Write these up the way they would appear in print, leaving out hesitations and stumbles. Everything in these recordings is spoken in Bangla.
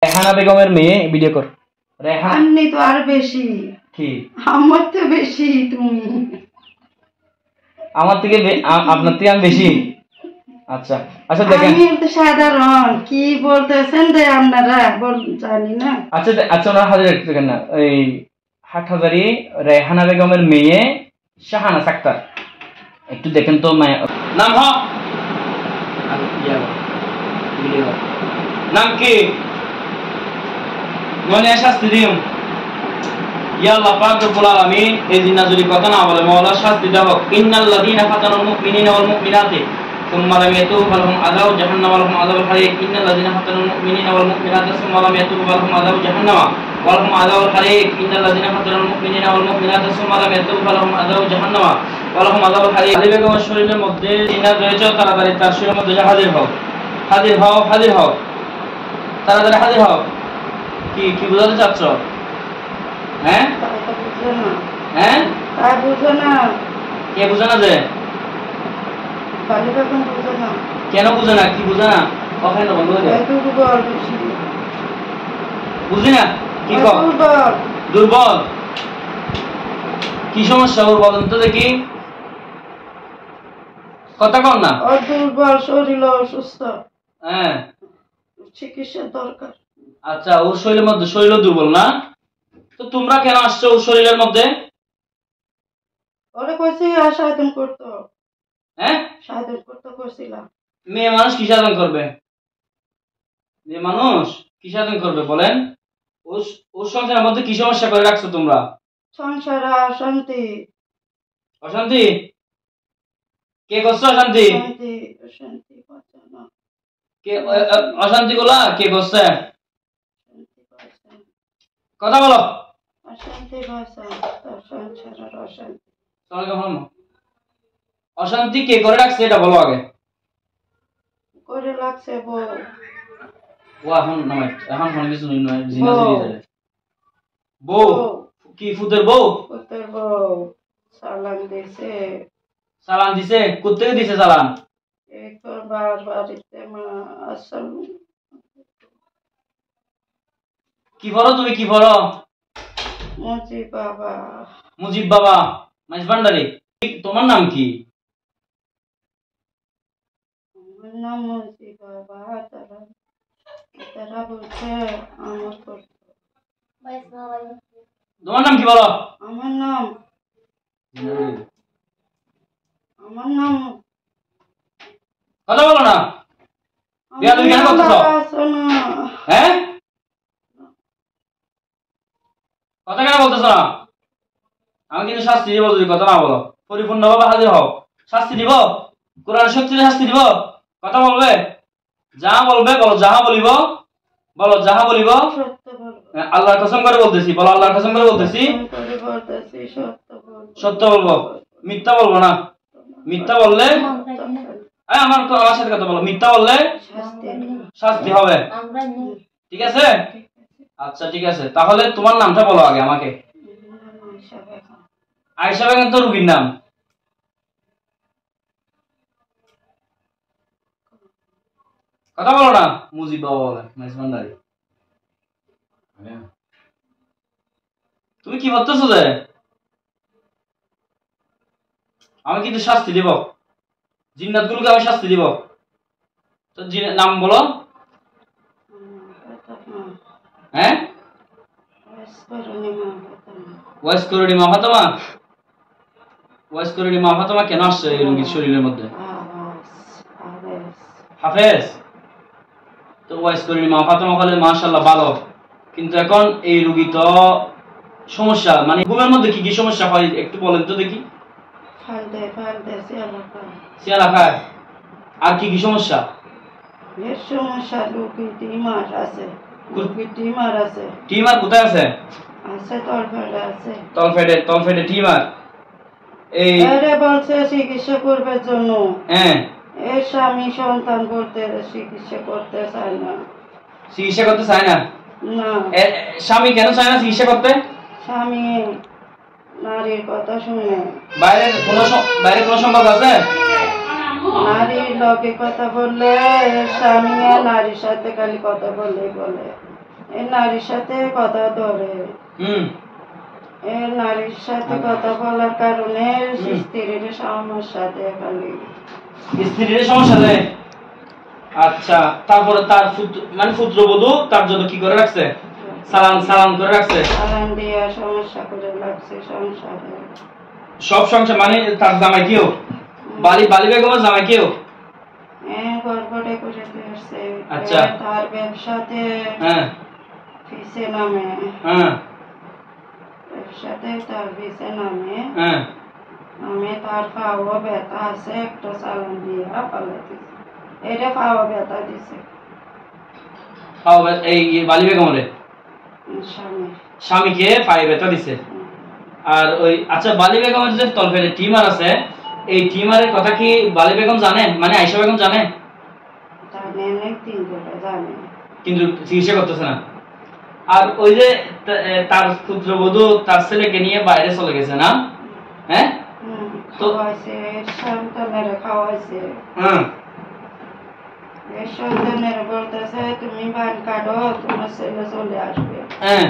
রেহানা বেগমের মেয়ে ভিডিও কর। রেহানা তো আর বেশি কি আমার তো বেশি তুমি আমার থেকে আপনার থেকে আমি বেশি। আচ্ছা আচ্ছা দেখেন আমি তো সাধারণ কি বলতেছেন যে আপনারা জানি না। আচ্ছা আচ্ছা ওনার হাজার দেখেন না এই হাটহাজারি রেহানা বেগমের মেয়ে শাহানা আক্তার একটু দেখেন তো নাম হ নাম কি মনে শাস্তি দিম ইয়া আল্লাহ পাক রব্বুল আলামিন এই জিন্না যদি কথা না বলে মাওলা শাস্তি দাও। ইন্নাল্লাযীনা ফাতানুল মুমিনিনা ওয়াল মুমিনাতি ثم لم يتوبوا فلهم عذاب جهنم ولهم عذاب الحريق. إن الذين فتنوا المؤمنين والمؤمنات ثم لم يتوبوا فلهم عذاب جهنم ولهم عذاب الحريق. إن الذين فتنوا المؤمنين والمؤمنات ثم لم يتوبوا فلهم عذاب جهنم ولهم عذاب الحريق. আলী বেগমের শরীরের মধ্যে জিন্নাত রয়েছে, তাড়াতাড়ি তার শরীরের মধ্যে হাজির হও, হাজির হও, হাজির হও, তাড়াতাড়ি হাজির হও। কি কি বুঝাতে চাচ্ছ? হ্যাঁ হ্যাঁ বুঝো না কে বুঝে না যে কেন বুঝে না? কি বুঝে না? ওখানে তো বন্ধ হয়ে বুঝি না কি দুর্বল কি সমস্যা ওর বলেন তো দেখি, কথা কর না। দুর্বল শরীর অসুস্থ, হ্যাঁ চিকিৎসার দরকার। আচ্ছা ওর শরীরের মধ্যে শরীর দুর্বল না, তো তোমরা কেন আসছো ওর শরীরের মধ্যে? ওরে কইছি সাহায্য করতো। হ্যাঁ সাহায্য করতে কইছিলাম। মেয়ে মানুষ কি সাধন করবে? মেয়ে মানুষ কি সাধন করবে বলেন? ওর সংসারের মধ্যে কি সমস্যা করে রাখছো তোমরা? সংসারে অশান্তি। অশান্তি কে করছো? অশান্তি কে? অশান্তি গুলা কে করছে? কথা বলো। অশান্তি কে করে রাখছে এটা বলো আগে। করে লাগছে বউ। ও এখন নয়, এখন কোনো কিছু নয়, জিনা জিনি যায়। বউ কি ফুতের বউ? ফুতের বউ সালাম দিছে। সালাম দিছে? কোত্থেকে দিছে সালাম? এই তো বাড়িতে মা আসল। কি পড়ো তুমি? কি পড়ো? মুজিব বাবা। মুজিব বাবা মাইজ ভান্ডারি। তোমার নাম কি? আমার নাম মুজিব বাবা। তারা বলছে আমার তোমার নাম কি বলো? আমার নাম কথা বলো না। বিয়া তুমি কেন করতেছো? হ্যাঁ কথা কেন বলতেছো না? আমি কিন্তু শাস্তি দিব যদি কথা না বলো। পরিপূর্ণভাবে হাজির হও, শাস্তি দিব, কোরআনের শক্তিতে শাস্তি দিব। কথা বলবে, যাহা বলবে বলো, যাহা বলিব বলো, যাহা বলিব আল্লাহর কসম করে বলতেছি, বলো আল্লাহর কসম করে বলতেছি সত্য বলবো, মিথ্যা বলবো না। মিথ্যা বললে আমার সাথে কথা বলো, মিথ্যা বললে শাস্তি হবে, ঠিক আছে? আচ্ছা ঠিক আছে, তাহলে তোমার নামটা বলো আগে আমাকে। আয়েশা বেগম তো রুগীর নাম। কথা বলো না। মুজিব বাবা বলে মাইজমান্ডারি। তুমি কি ভাবতেছো যে আমি কিন্তু শাস্তি দিব, জিন্নাত গুলোকে আমি শাস্তি দিব। তো নাম বলো। হ্যাঁ ওয়াইস করুনি মা ফাতেমা। ওয়াইস করুনি মা ফাতেমা কেন আসছে এই রোগীর শরীরের মধ্যে? হাফেজ। তো ওয়াইস করুনি মা ফাতেমা বলে মাশাআল্লাহ ভালো, কিন্তু এখন এই রোগী তো সমস্যা, মানে ঘুমের মধ্যে কি কি সমস্যা হয় একটু বলেন তো দেখি। সিয়ালা খায়। আর কি কি সমস্যা? সমস্যা রোগী টিমার আছে। টিমার আছে। টিমার কোথায় আছে? আছে তলপেটে আছে। তলপেটে টিমার। এই আরে বলছে চিকিৎসা করবে জন্য। হ্যাঁ এর স্বামী সন্তান করতে চিকিৎসা করতে চায় না। চিকিৎসা করতে চায় না? না। স্বামী কেন চায় না চিকিৎসা করতে? স্বামী নারীর কথা শুনে। বাইরের কোনো সম্পর্ক আছে? নারীর লগে কথা বললে স্বামী নারীর সাথে খালি কথা বললেই বলে। এই নারীর সাথে কথা ধরে, হুম এই নারীর সাথে কথা বলার কারণে স্ত্রীর সমস্যা দেয় খালি। স্ত্রীর সমস্যা দেয়। আচ্ছা, তারপরে তার মানে পুত্রবধূ তার জন্য কি করে রাখছে? সালাম করে রাখছে। সালাম দিয়া সমস্যা করে লাগছে সংসারে। সব সংসার মানে তার জামাই কেউ বালি বেগমের জামাই কেউ গড়বড়ে করে দিয়েছে। আচ্ছা। তার ব্যবসাতে হ্যাঁ ফিসে নামে, হ্যাঁ ব্যবসাতে তার ফিসে নামে, হ্যাঁ তার পাওয়া ব্যথা আছে, একটা সালাম দিয়া পালাই দিছে। এটা পাওয়া ব্যথা দিছে এই বালি বেগমরে স্বামী। স্বামীকে পায়ে ব্যথা দিছে। আর ওই আচ্ছা, বালি বেগমের যে তলপেটে টিমার আছে, এই টিমারের কথা কি বালি বেগম জানে? মানে আয়েশা বেগম জানে? জানে অনেক দিন ধরে জানে, কিন্তু চিকিৎসা করতেছে না। আর ওই যে তার পুত্রবধূ তার ছেলেকে নিয়ে বাইরে চলে গেছে না? হ্যাঁ, খাওয়াইছে, সন্তানের খাওয়াইছে। হ্যাঁ, এই সন্তানের বলতেছে তুমি বান কাটো, তোমার ছেলে চলে আসবে। হ্যাঁ,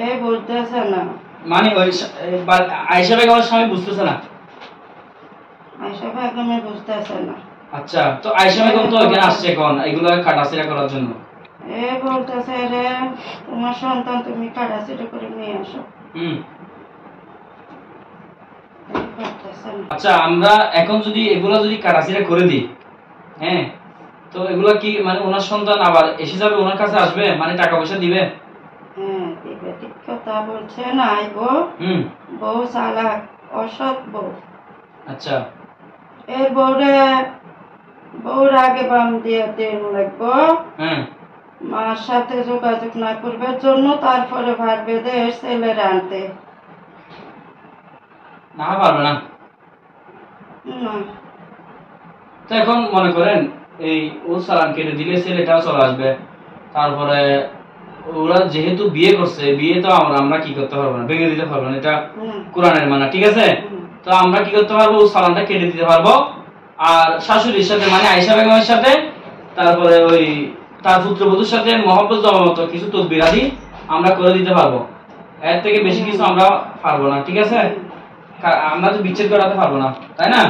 এই বুঝতেছে না। মানে ওই আয়েশা বেগমের স্বামী বুঝতেছে না। আয়েশা বেগমে বুঝতেছে না। আচ্ছা, তো আয়েশা বেগম তো এখানে আসছে এখন এগুলো কাটাছিড়া করার জন্য। এ বলতেছে রে তোমার সন্তান তুমি কাটাছিড়া করে নিয়ে আসো। আচ্ছা, আমরা এখন যদি এগুলা যদি কাটাছিড়া করে দিই, হ্যাঁ, তো এগুলা কি মানে ওনার সন্তান আবার এসে যাবে, ওনার কাছে আসবে, মানে টাকা পয়সা দিবে? হ্যাঁ দিবে, ঠিক কথা বলছে না। আইবো বউ চালাক, অসৎ বউ। আচ্ছা, এর বউর আগে বাম দিয়ে দিন লাগবো। হ্যাঁ, মার সাথে যোগাযোগ না করবার জন্য, তারপরে ভার বেঁধে ছেলের আনতে না পারবে না। তো এখন মনে করেন এই ও সালাম কেটে দিলে ছেলেটাও চলে আসবে। তারপরে ওরা যেহেতু বিয়ে করছে, বিয়ে তো আমরা কি করতে পারবো না, ভেঙে দিতে পারবো না, এটা কোরআনের মানা, ঠিক আছে? তো আমরা কি করতে পারবো, ও সালামটা কেটে দিতে পারবো। আর শাশুড়ির সাথে মানে আয়েশা বেগমের সাথে, তারপরে ওই তার পুত্রবধূর সাথে মহব্বত জমার মতো কিছু তদবিরাদি আমরা করে দিতে পারবো। এর থেকে বেশি কিছু আমরা পারবো না, ঠিক আছে? আমরা তো বিচ্ছেদ করাতে পারবো না, তাই না?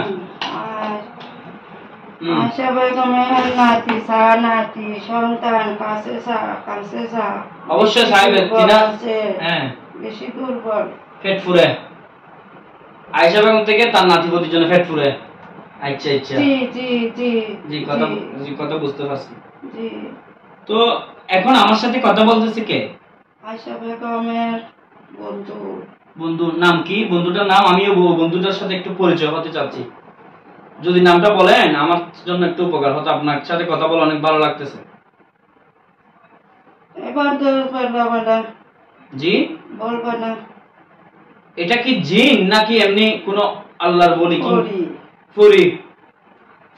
আয়েশা বেগমের নাতি সন্তান কাছে অবশ্যই সাহেব তিনা বেশি দুর্বল, পেট ফুরে। আয়েশা বেগম থেকে তার নাতিপতির জন্য পেট ফুরে। আচ্ছা আচ্ছা, জি জি জি জি, কথা বুঝতে পারছি। জি। তো এখন আমার সাথে কথা বলতেছে কে? আয়েশা বেগমের বন্ধুর নাম কি? বন্ধুটার নাম আমিও বন্ধুটার সাথে একটু পরিচয় হতে চাচ্ছি। যদি নামটা বলেন আমার জন্য একটু উপকার হতো। আপনার সাথে কথা বলে অনেক ভালো লাগতেছে। এবার বলবো না। জি বলবো না। এটা কি জিন নাকি এমনি কোন আল্লাহর বলি? কি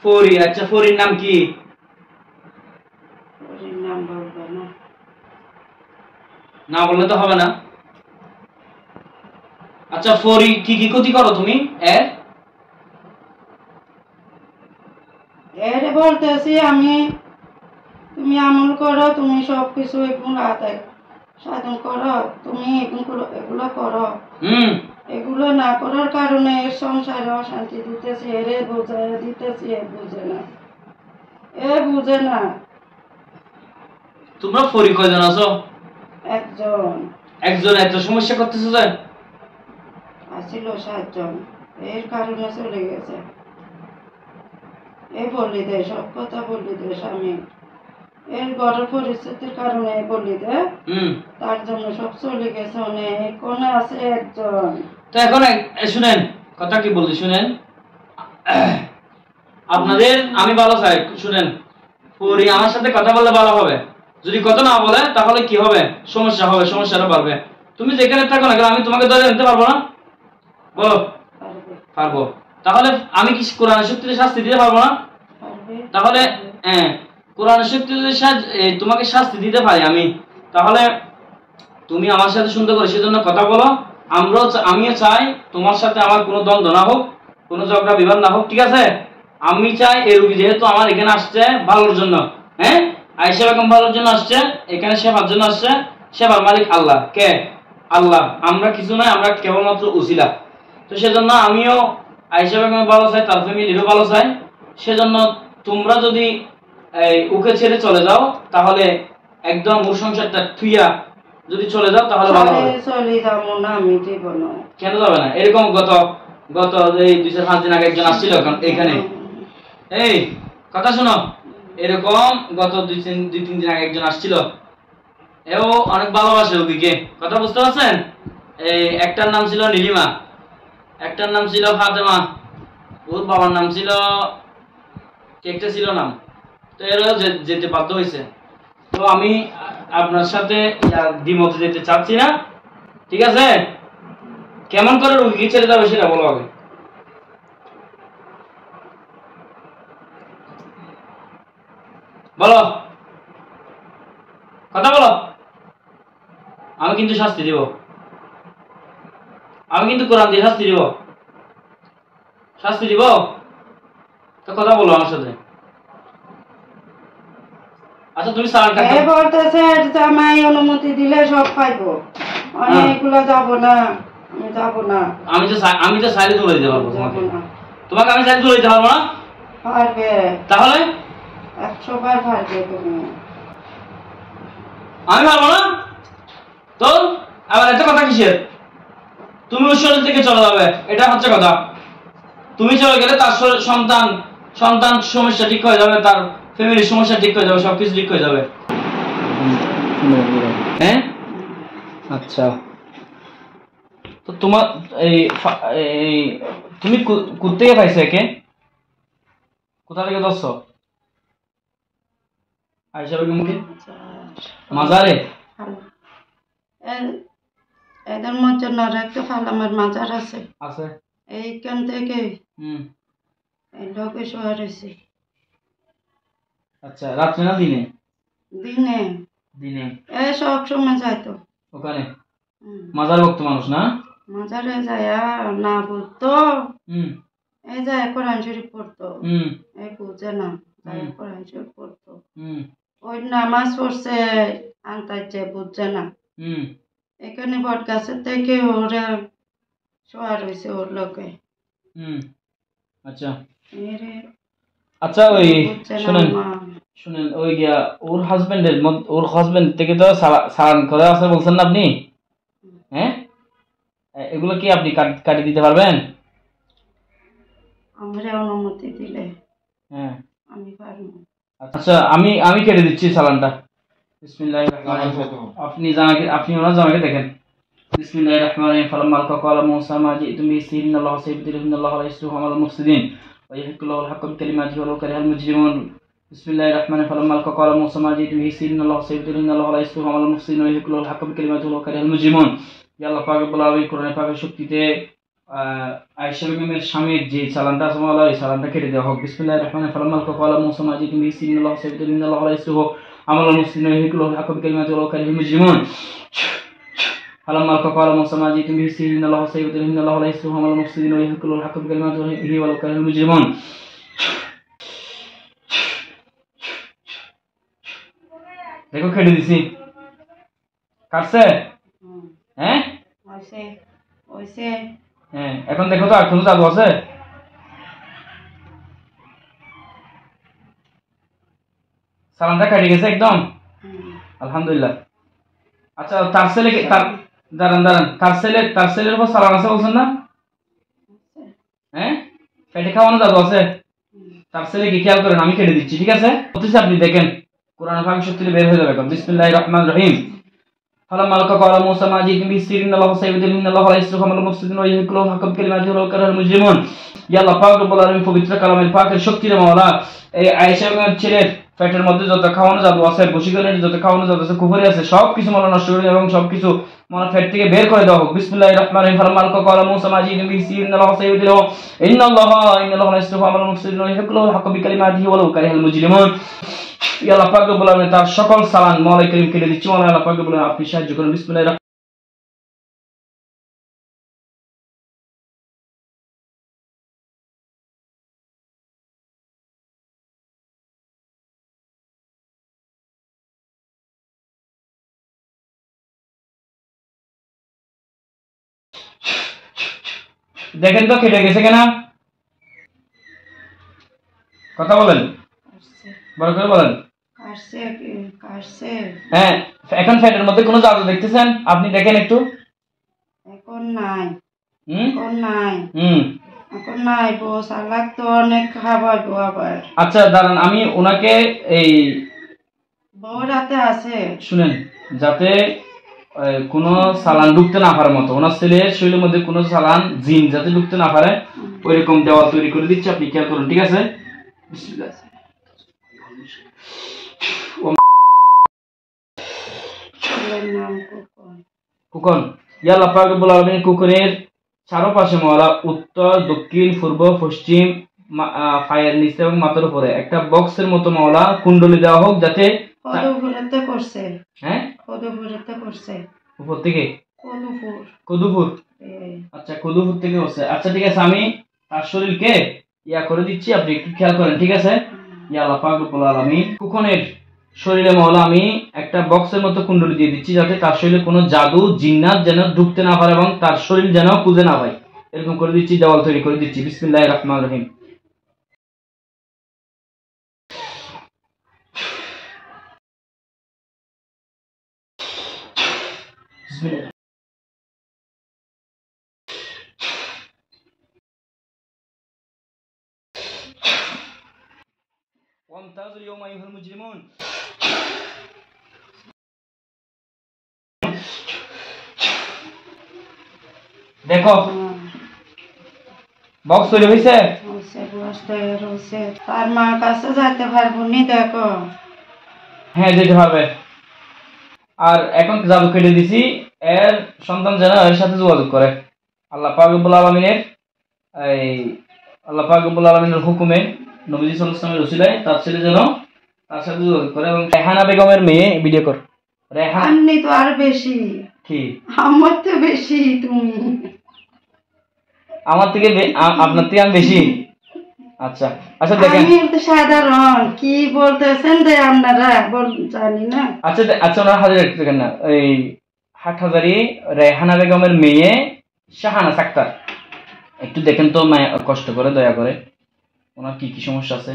ফরি। আচ্ছা, ফরির নাম কি? ফরির নাম বলবো না। না বললে তো হবে না। আচ্ছা, ফরি কি কি ক্ষতি করো তুমি? এর বলতেছি আমি, তুমি আমল করো, তুমি সবকিছু আদায় সাধন করো, তুমি এগুলো করো। এগুলো না করার কারণে এর সংসারে অশান্তি দিতেছি, এরে বোঝায় দিতেছি, এ বুঝে না। তোমরা ফরি কয়জন আছো? একজন। এত সমস্যা করতেছো যে? আসছিল 7 জন, এর কারণে চলে গেছে। এ বললি দে, সব কথা বললি দে স্বামী, এর ঘরের পরিস্থিতির কারণে বললি দে, তার জন্য সব চলে গেছে। অনেক কোনে আছে একজন। তো এখন শুনেন কথা কি বললি, শুনেন। আপনাদের আমি ভালো চাই, শুনেন। পরি আমার সাথে কথা বললে ভালো হবে। যদি কথা না বলে তাহলে কি হবে? সমস্যা হবে, সমস্যাটা বাড়বে। তুমি যেখানে থাকো না কেন, আমি তোমাকে ধরে নিতে পারবো না? বলো। পারবো। তাহলে আমি কি কোরআনের শক্তিতে শাস্তি দিতে পারবো না? তাহলে কোরআনের শক্তিতে তোমাকে শাস্তি দিতে পারি আমি। তাহলে তুমি আমার সাথে সুন্দর করে সেজন্য কথা বলো। আমিও চাই তোমার সাথে আমার কোনো দ্বন্দ্ব না হোক, কোনো ঝগড়া বিবাদ না হোক, ঠিক আছে? আমি চাই এই রোগী যেহেতু আমার এখানে আসছে ভালোর জন্য, হ্যাঁ, আয়েশা বেগম ভালোর জন্য আসছে, এখানে সেবার জন্য আসছে। সেবার মালিক আল্লাহ। কে? আল্লাহ। আমরা কিছু নয়, আমরা কেবলমাত্র উসিলা। তো সেজন্য আমিও আয়েশা বেগম ভালো চাই, তার ফ্যামিলিরও ভালো চাই। সেজন্য তোমরা যদি ওকে ছেড়ে চলে যাও, তাহলে একদম ওর সংসারটা থুইয়া যদি চলে যাও তাহলে ভালো হবে। চলে যাবো না আমি জীবন। কেন যাবে না? এরকম গত গত এই 2-5 দিন আগে একজন আসছিল এখানে। এই কথা শোনো, এরকম গত 2-3 দিন আগে একজন আসছিল। এও অনেক ভালোবাসে ওদিকে। কথা বুঝতে পারছেন? এই একটার নাম ছিল নীলিমা, একটার নাম ছিল ফাতেমা, ওর বাবার নাম ছিল একটা ছিল নাম। তো এরাও যেতে বাধ্য হয়েছে। তো আমি আপনার সাথে দ্বিমত যেতে চাচ্ছি না, ঠিক আছে? কেমন করে রুগী ছেড়ে যাবে সেটা বলো আগে। বলো, কথা বলো। আমি কিন্তু শাস্তি দিব, আমি কিন্তু কোরআন দিয়ে শাস্তি দিব, শাস্তি দিব। তো কথা বলো আমার সাথে। আচ্ছা তুমি সালাদটা খাও। বলতেছে জামাই অনুমতি দিলে সব পাইবো, অনেকগুলো যাব না, আমি যাব না। আমি তো সাইডে তুলে দিতে পারবো যাব তোমাকে। না। তোমাকে আমি সাইডে তুলে দিতে পারবো না? পারবে, তাহলে 100 বার পারবে তুমি। আমি পারবো না? তো আবার এত কথা কিসের? তুমি ওর শরীর থেকে চলে যাবে, এটা হচ্ছে কথা। তুমি চলে গেলে তার সন্তান সন্তান সমস্যা ঠিক হয়ে যাবে, তার ফ্যামিলির সমস্যা ঠিক হয়ে যাবে, সবকিছু ঠিক হয়ে যাবে। হ্যাঁ, আচ্ছা। তো তোমার এই তুমি কোত্থেকে পাইছো একে? কোথা থেকে ধরছো আয়েশা বেগমকে? মাজারে? এদের মধ্যে একটা ফালামের মাজার আছে, আছে এইখান থেকে লোকে শোয়া রয়েছে। আচ্ছা, রাত্রে না দিনে? দিনে। দিনে সব সময় যাইতো ওখানে। মাজার ভক্ত মানুষ না? মাজারে যায় না বুঝতো, এই যায় কোরআন শরীফ পড়তো, এই বুঝে না, কোরআন শরীফ পড়তো, ওই নামাজ পড়ছে আনতাইছে, বুঝছে না। এখানে বট গাছের থেকে ওরা শোয়া রয়েছে ওর লোকে। আচ্ছা আচ্ছা, ওই শুনেন শুনেন, ওই গিয়া ওর হাজবেন্ড থেকে তো সালান করে আছে বলছেন না আপনি? হ্যাঁ, এগুলো কি আপনি কাটি দিতে পারবেন? আমরা অনুমতি দিলে হ্যাঁ আমি পারবো। আচ্ছা, আমি কেটে দিচ্ছি সালানটা। বিসমিল্লাহির রহমানির রহিম। আপনি ওনার জামাকে দেখেন। বিসমিল্লাহির রহমানির রহিম। ফালাম্মা ক্বালা মূসা মা জিতুম বিহি ইন্নাল্লাহা সাইয়্যিদুহু ইন্নাল্লাহা লা ইয়াসরিহু আমাল মুফসিদিন ওয়া ইয়াহকুল্লাহু আল-হাক্কা বিকালিমাতিহি ওয়ালাউ কারিহাল মুজরিমুন। বিসমিল্লাহির রহমানির রহিম। ফালাম্মা ক্বালা মূসা মা জিতুম বিহি ইন্নাল্লাহা সাইয়্যিদুহু ইন্নাল্লাহা লা ইয়াসরিহু আমাল মুফসিদিন ওয়া ইয়াহকুল্লাহু আল-হাক্কা বিকালিমাতিহি ওয়ালাউ কারিহাল মুজরিমুন। ইয়া আল্লাহ পাক রব্বুল আলামিন কোরআনে পাকের শক্তিতে আয়েশা বেগমের স্বামীর যে চালানটা আছে মাওলা, এই চালানটা কেটে দেওয়া হোক। বিসমিল্লাহির রহমানির রহিম। ফালাম্মা ক্বালা মূসা মা জিতুম বিহি ইন্নাল্লাহা সাইয়্যিদুহু ইন্নাল্লাহা লা ইয়াসরিহু আমাল মুফসিদিন ওয়া ইয়াহকুল্লাহু আল-হাক্কা বিকালিমাতিহি ওয়ালাউ কারিহাল মুজরিমুন। فلما قال موسى ما جئتم به السحر إن الله سيبطله إن الله لا يصلح عمل المفسدين ويحق الحق بكلماته ولو كره المجرمون. দেখো কেটে দিছি, কাটছে? হ্যাঁ হ্যাঁ, এখন দেখো তো আর কোনো জাদু আছে? সালামটা কেটে গেছে একদম, আলহামদুলিল্লাহ। আচ্ছা, তার ছেলে দাঁড়ান, তার ছেলের উপর সালাম আছে বলছেন না? হ্যাঁ, পেটে খাওয়ানো জাদু আছে? তার ছেলেকে খেয়াল করেন, আমি কেটে দিচ্ছি, ঠিক আছে? বলতেছি আপনি দেখেন, কোরআন পাক শক্তিতে বের হয়ে যাবে। বিসমিল্লাহির রহমানির রহিম। ফালাম্মা ক্বালা মূসা মা জিতুম বিহি ইন্নাল্লাহা সাইয়্যিদুহু ইন্নাল্লাহা লা ইয়াসরিহু আমাল মুফসিদিন ওয়া ইয়াহকুল্লাহু আল-হাক্কা বিকালিমাতিহি ওয়ালাউ কারিহাল মুজরিমুন। ইয়া আল্লাহ পাক রব্বুল আলামিন পবিত্র কালামের পাকের শক্তিতে মাওলা, এই আয়েশা বেগমের ছেলের পেটের মধ্যে যত খাওয়ানো জাদু আছে, বশীকরণের যত খাওয়ানো জাদু আছে, কুফরি আছে, সবকিছু মাওলা নষ্ট করে এবং সবকিছু মাওলা পেট থেকে বের করে দাও। বিসমিল্লাহির রহমানির রহিম। ফালাম্মা ক্বালা মূসা মা জিতুম বিহি ইন্নাল্লাহা সাইয়্যিদুহু ইন্নাল্লাহা লা ইয়াসরিহু আমাল মুফসিদিন ওয়া ইয়াহকুল্লাহু আল-হাক্কা বিকালিমাতিহি ওয়ালাউ কারিহাল মুজরিমুন। ইয়া আল্লাহ পাক রব্বুল আলামিন তার সকল সালান মাওলা কারীম কেটে দিচ্ছি। মাওলা আল্লাহ পাক রব্বুল আলামিন আপনি সাহায্য করুন। বিসমিল্লাহির দেখেন তো কেটে গেছে কিনা, কথা বলেন, বড় করে বলেন। হ্যাঁ, এখন ফ্যাটের মধ্যে কোনো জাদু দেখতেছেন আপনি? দেখেন একটু। এখন নাই, এখন নাই, এখন নাই বস, আল্লাহ তো অনেক খাওয়াবো আবার। আচ্ছা দাঁড়ান, আমি ওনাকে এই বউ রাতে আছে, শুনেন, যাতে কোনো সালান ঢুকতে না পারার মতো, ওনার ছেলের শরীরের মধ্যে কোনো সালান জিন যাতে ঢুকতে না পারে ওইরকম দেওয়াল তৈরি করে দিচ্ছে, আপনি খেয়াল করুন, ঠিক আছে? কুকন, ইয়া আল্লাহ পাক রব্বুল আলামিন কুকনের চারপাশে মওলা উত্তর, দক্ষিণ, পূর্ব, পশ্চিম, পায়ের নিচে এবং মাথার উপরে একটা বক্সের মতো মওলা কুণ্ডলী দেওয়া হোক, যাতে কদুপুরতে করছে। হ্যাঁ, কদুপুরতে করছে, উপর থেকে কদুপুর। আচ্ছা, কদুপুর থেকে করছে। আচ্ছা ঠিক আছে, আমি তার শরীরকে ইয়া করে দিচ্ছি, আপনি একটু খেয়াল করেন, ঠিক আছে? ইয়া আল্লাহ পাক রব্বুল আলামিন কুকনের শরীরে মওলা আমি একটা বক্সের মতো কুণ্ডলী দিয়ে দিচ্ছি, যাতে তার শরীরে কোনো জাদু জিন্নাত যেন ঢুকতে না পারে এবং তার শরীর যেন খুঁজে না পায়, এরকম করে দিচ্ছি, দেওয়াল তৈরি করে দিচ্ছি। বিসমিল্লাহির রহমানির রহিম। وامتازوا اليوم أيها المجرمون। দেখো বক্স তৈরি হয়েছে, তার মার কাছে যাইতে পারবো নি, দেখো। হ্যাঁ যেতে পারবে। আর এখন জাদু কেটে দিছি, এর সন্তান যেন এর সাথে যোগাযোগ করে। আল্লাহ পাক রব্বুল আলামিনের আল্লাহ পাক রব্বুল আলামিনের হুকুমে নবীজি সাল্লাল্লাহু আলাইহি ওয়াসাল্লামের ওসিলায় তার ছেলে যেন তার সাথে যোগাযোগ করে। এবং রেহানা বেগমের মেয়ে ভিডিও কর। আপনি তো আর বেশি, কি আমার তো বেশি, তুমি আমার থেকে আপনার থেকে আমি বেশি? আচ্ছা আচ্ছা দেখেন, আমি তো সাধারণ, কি বলতেছেন রে আপনারা জানি না। আচ্ছা আচ্ছা, ওনার হাজার একটু দেখেন না, এই হাটহাজারি রেহানা বেগমের মেয়ে শাহানা আক্তার, একটু দেখেন তো কষ্ট করে, দয়া করে, ওনার কি কি সমস্যা আছে।